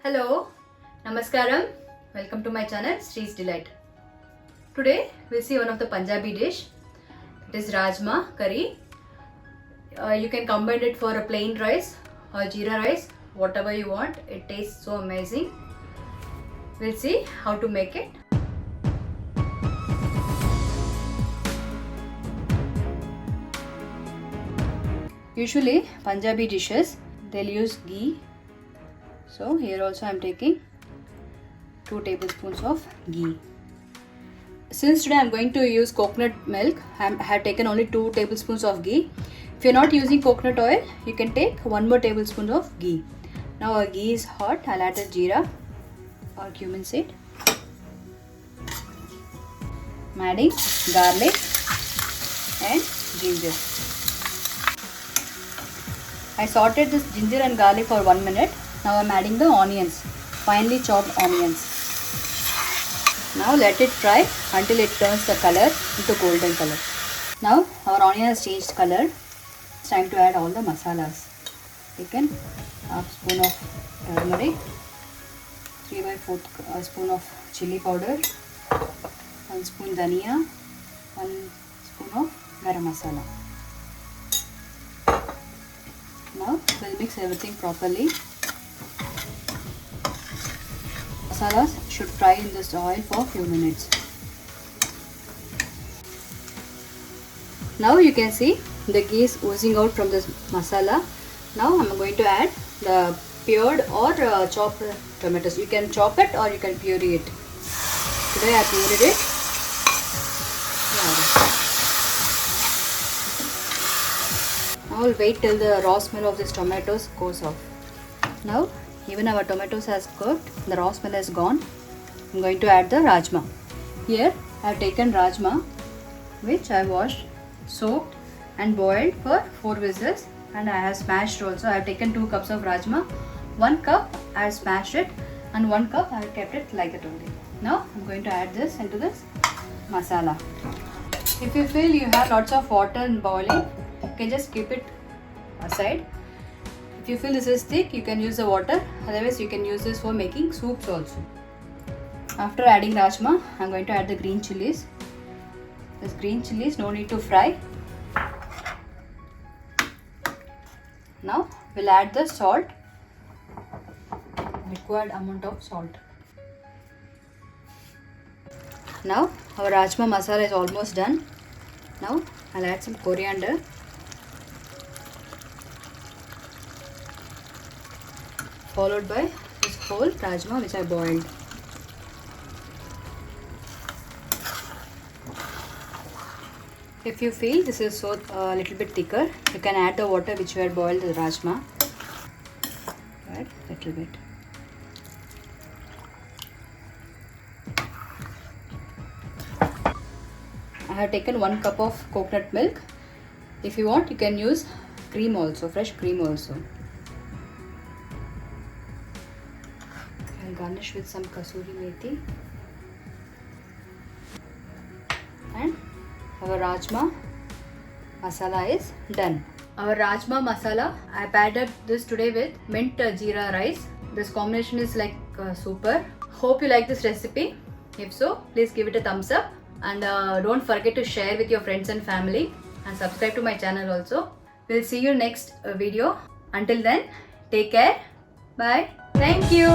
Hello, Namaskaram. Welcome to my channel Sri's Delight. Today we'll see one of the Punjabi dish. It is Rajma curry. You can combine it for a plain rice or jeera rice, whatever you want. It tastes so amazing. We'll see how to make it. Usually Punjabi dishes they'll use ghee. So here also I am taking 2 tablespoons of ghee. Since today I am going to use coconut milk, I have taken only 2 tablespoons of ghee. If you are not using coconut oil, you can take 1 more tablespoon of ghee. Now our ghee is hot. I'll add the jeera or cumin seed. I'm adding garlic and ginger. I sauteed this ginger and garlic for 1 minute. Now I'm adding the onions, finely chopped onions. Now let it fry until it turns the color into golden color. Now our onion has changed color. It's time to add all the masalas. Taken half spoon of turmeric, 3/4 spoon of chili powder, 1 spoon dhania, 1 spoon of garam masala. Now we'll mix everything properly. Masalas should fry in this oil for a few minutes. Now you can see the ghee is oozing out from this masala. Now I'm going to add the pured or chopped tomatoes. You can chop it or you can puree it. Today I pureed it. Now I'll wait till the raw smell of these tomatoes goes off. Now even our tomatoes has cooked, the raw smell is gone. I'm going to add the rajma. Here I have taken rajma which I washed, soaked and boiled for 4 whistles, and I have smashed also. I have taken 2 cups of rajma. 1 cup I have smashed it and 1 cup I have kept it like that only. Now I'm going to add this into this masala. If you feel you have lots of water in boiling, you can just keep it aside. If you feel this is thick, you can use the water. Otherwise, you can use this for making soups also. After adding rajma, I'm going to add the green chilies. This green chilies no need to fry. Now we'll add the salt. Required amount of salt. Now our rajma masala is almost done. Now I'll add some coriander. Followed by this whole rajma which I boiled. If you feel this is so a little bit thicker, you can add the water which you had boiled the rajma. Add a little bit. I have taken 1 cup of coconut milk. If you want, you can use cream also, fresh cream also. I'll garnish with some kasuri methi. And our rajma masala is done. Our rajma masala, I paired up this today with mint jeera rice. This combination is like super. Hope you like this recipe. If so, please give it a thumbs up. And don't forget to share with your friends and family. And subscribe to my channel also. We'll see you next video. Until then, take care. Bye. Thank you.